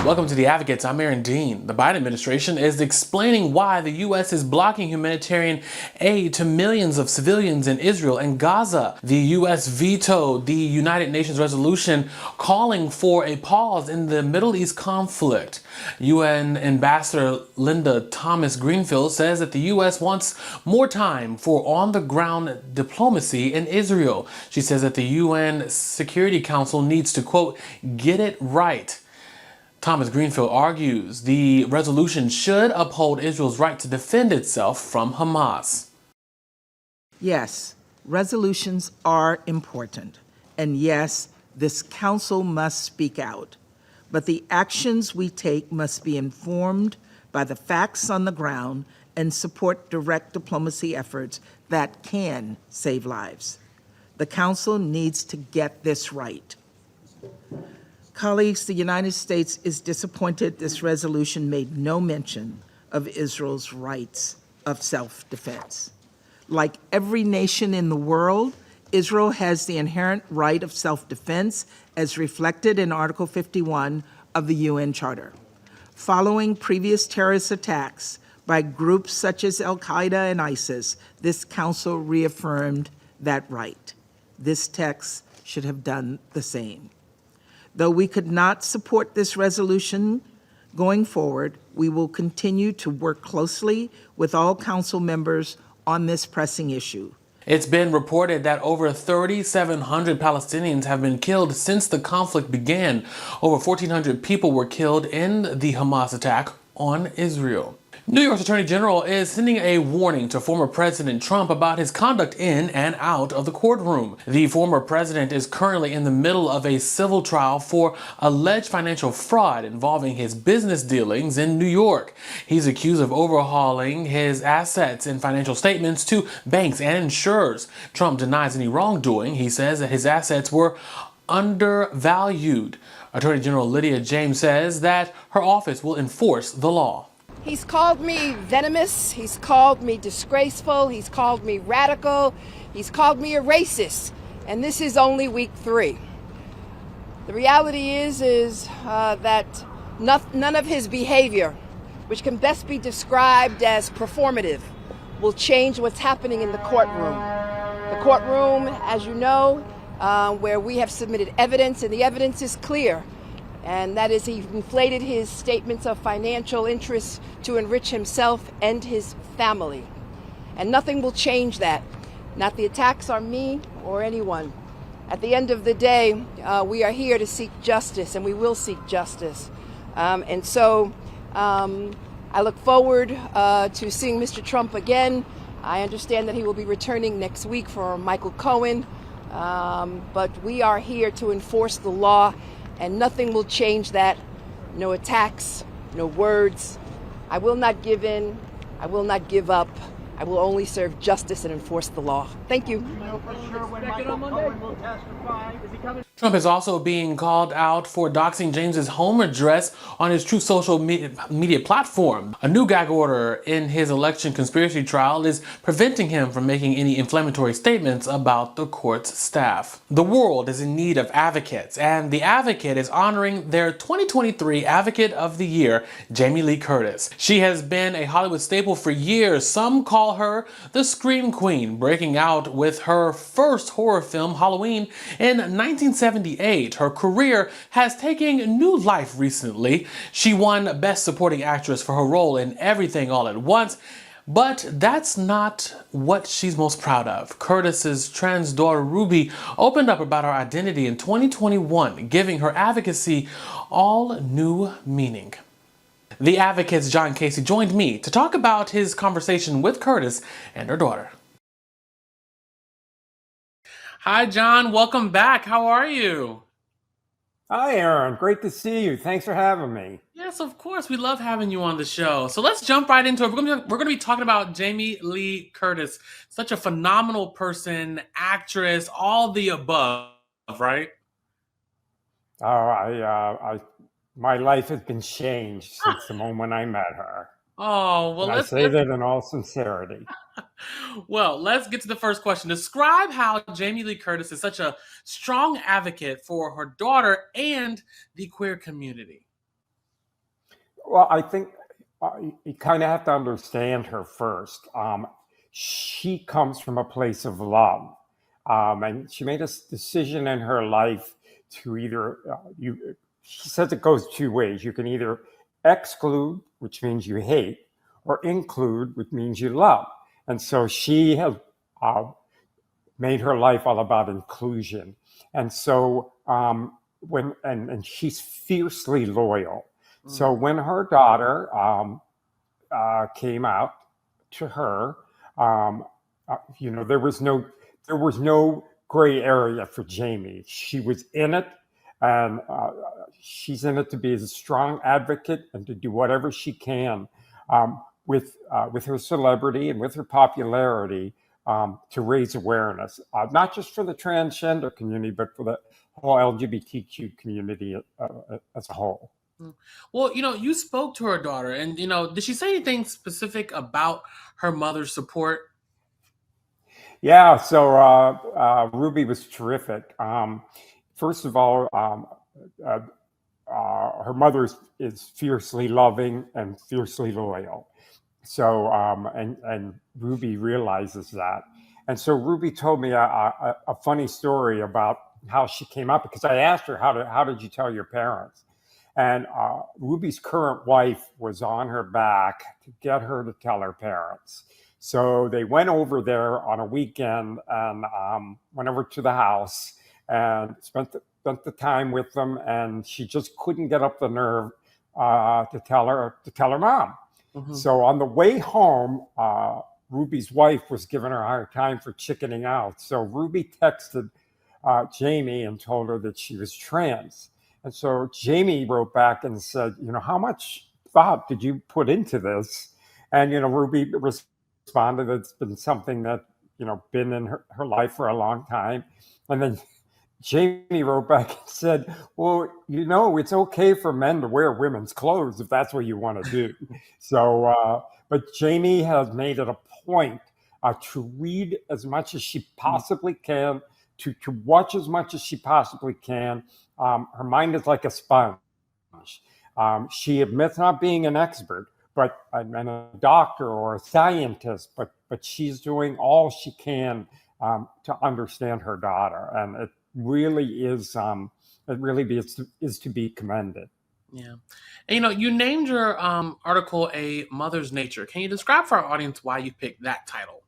Welcome to The Advocates. I'm Aaron Dean. The Biden administration is explaining why the U.S. is blocking humanitarian aid to millions of civilians in Israel and Gaza. The U.S. vetoed the United Nations resolution calling for a pause in the Middle East conflict. UN Ambassador Linda Thomas-Greenfield says that the U.S. wants more time for on-the-ground diplomacy in Israel. She says that the UN Security Council needs to, quote, get it right. Thomas Greenfield argues the resolution should uphold Israel's right to defend itself from Hamas. Yes, resolutions are important. And yes, this council must speak out. But the actions we take must be informed by the facts on the ground and support direct diplomacy efforts that can save lives. The council needs to get this right. Colleagues, the United States is disappointed this resolution made no mention of Israel's rights of self-defense. Like every nation in the world, Israel has the inherent right of self-defense as reflected in Article 51 of the UN Charter. Following previous terrorist attacks by groups such as Al-Qaeda and ISIS, this council reaffirmed that right. This text should have done the same. Though we could not support this resolution going forward, we will continue to work closely with all council members on this pressing issue. It's been reported that over 3,700 Palestinians have been killed since the conflict began. Over 1,400 people were killed in the Hamas attack on Israel. New York's Attorney General is sending a warning to former President Trump about his conduct in and out of the courtroom. The former president is currently in the middle of a civil trial for alleged financial fraud involving his business dealings in New York. He's accused of overhauling his assets and financial statements to banks and insurers. Trump denies any wrongdoing. He says that his assets were undervalued. Attorney General Letitia James says that her office will enforce the law. He's called me venomous, he's called me disgraceful, he's called me radical, he's called me a racist, and this is only week 3. The reality is that none of his behavior, which can best be described as performative, will change what's happening in the courtroom. The courtroom, as you know, where we have submitted evidence, and the evidence is clear. And that is, he inflated his statements of financial interests to enrich himself and his family. And nothing will change that. Not the attacks on me or anyone. At the end of the day, we are here to seek justice, and we will seek justice. And so I look forward to seeing Mr. Trump again. I understand that he will be returning next week for Michael Cohen. But we are here to enforce the law, and nothing will change that. No attacks, no words. I will not give in. I will not give up. I will only serve justice and enforce the law. Thank you. Trump is also being called out for doxing James's home address on his Truth Social media platform. A new gag order in his election conspiracy trial is preventing him from making any inflammatory statements about the court's staff. The world is in need of advocates, and The Advocate is honoring their 2023 Advocate of the Year, Jamie Lee Curtis. She has been a Hollywood staple for years. Some call her the Scream Queen, breaking out with her first horror film, Halloween, in 1978. Her career has taken new life recently. She won Best Supporting Actress for her role in Everything All at Once, but that's not what she's most proud of. Curtis's trans daughter Ruby opened up about her identity in 2021, giving her advocacy all new meaning. The Advocate's John Casey joined me to talk about his conversation with Curtis and her daughter. Hi, John. Welcome back. How are you? Hi, Aaron. Great to see you. Thanks for having me. Yes, of course. We love having you on the show. So let's jump right into it. We're going to be talking about Jamie Lee Curtis. Such a phenomenal person, actress, all the above, right? My life has been changed since the moment I met her. Oh, well, I say that in all sincerity. Well, let's get to the first question. Describe how Jamie Lee Curtis is such a strong advocate for her daughter and the queer community. Well, I think you kind of have to understand her first. She comes from a place of love, and she made a decision in her life to either She says it goes two ways. You can either exclude, which means you hate, or include, which means you love. And so she has made her life all about inclusion. And so and she's fiercely loyal. So when her daughter came out to her, there was no gray area for Jamie. She was in it, and she's in it to be a strong advocate and to do whatever she can with her celebrity and with her popularity to raise awareness, not just for the transgender community, but for the whole LGBTQ community as a whole. Well, you spoke to her daughter, and did she say anything specific about her mother's support? Yeah, so Ruby was terrific. First of all, her mother is fiercely loving and fiercely loyal. So, and Ruby realizes that. And so Ruby told me a funny story about how she came up, because I asked her, how did you tell your parents? And Ruby's current wife was on her back to get her to tell her parents. So they went over there on a weekend and went over to the house and spent the time with them. And she just couldn't get up the nerve to tell her mom. Mm-hmm. So on the way home, Ruby's wife was giving her a hard time for chickening out. So Ruby texted Jamie and told her that she was trans. And so Jamie wrote back and said, how much thought did you put into this? And, Ruby responded, it's been something that, been in her life for a long time. And then Jamie wrote back and said, well, it's okay for men to wear women's clothes if that's what you want to do. So, but Jamie has made it a point to read as much as she possibly can, to watch as much as she possibly can. Her mind is like a sponge. She admits not being an expert, and a doctor or a scientist, but she's doing all she can to understand her daughter, and it really is to be commended. Yeah, and you named your article "A Mother's Nature." Can you describe for our audience why you picked that title?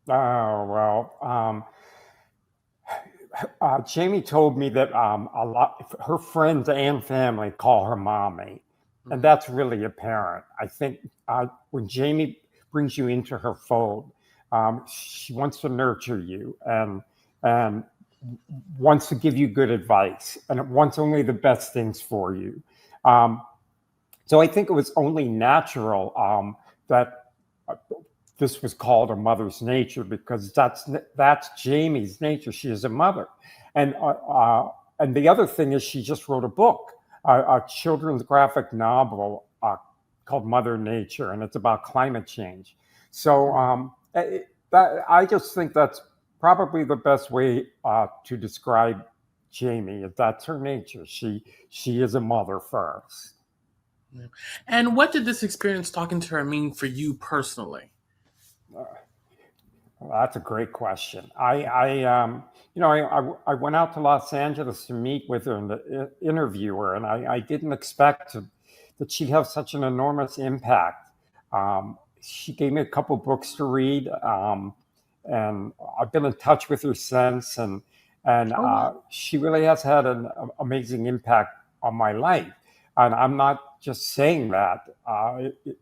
Oh well. Jamie told me that a lot her friends and family call her mommy, and that's really apparent. I think when Jamie brings you into her fold, she wants to nurture you and wants to give you good advice, and it wants only the best things for you. So I think it was only natural that this was called A Mother's Nature, because that's Jamie's nature. She is a mother. And the other thing is she just wrote a book, a children's graphic novel called Mother Nature, and it's about climate change. So I just think that's probably the best way to describe Jamie. That's her nature. She is a mother first. And what did this experience talking to her mean for you personally? Well, that's a great question. I went out to Los Angeles to meet with her and to interview her, and I didn't expect that she'd have such an enormous impact. She gave me a couple books to read, and I've been in touch with her since, and she really has had an amazing impact on my life. And I'm not just saying that;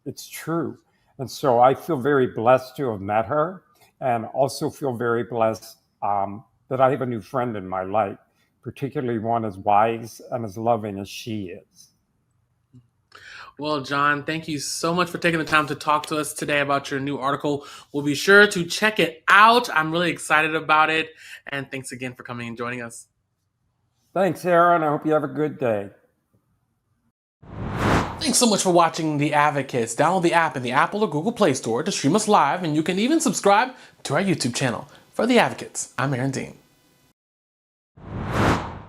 it's true. And so I feel very blessed to have met her, and also feel very blessed that I have a new friend in my life, particularly one as wise and as loving as she is. Well, John, thank you so much for taking the time to talk to us today about your new article. We'll be sure to check it out. I'm really excited about it. And thanks again for coming and joining us. Thanks, Aaron. I hope you have a good day. Thanks so much for watching The Advocates. Download the app in the Apple or Google Play Store to stream us live, and you can even subscribe to our YouTube channel. For The Advocates, I'm Aaron Dean.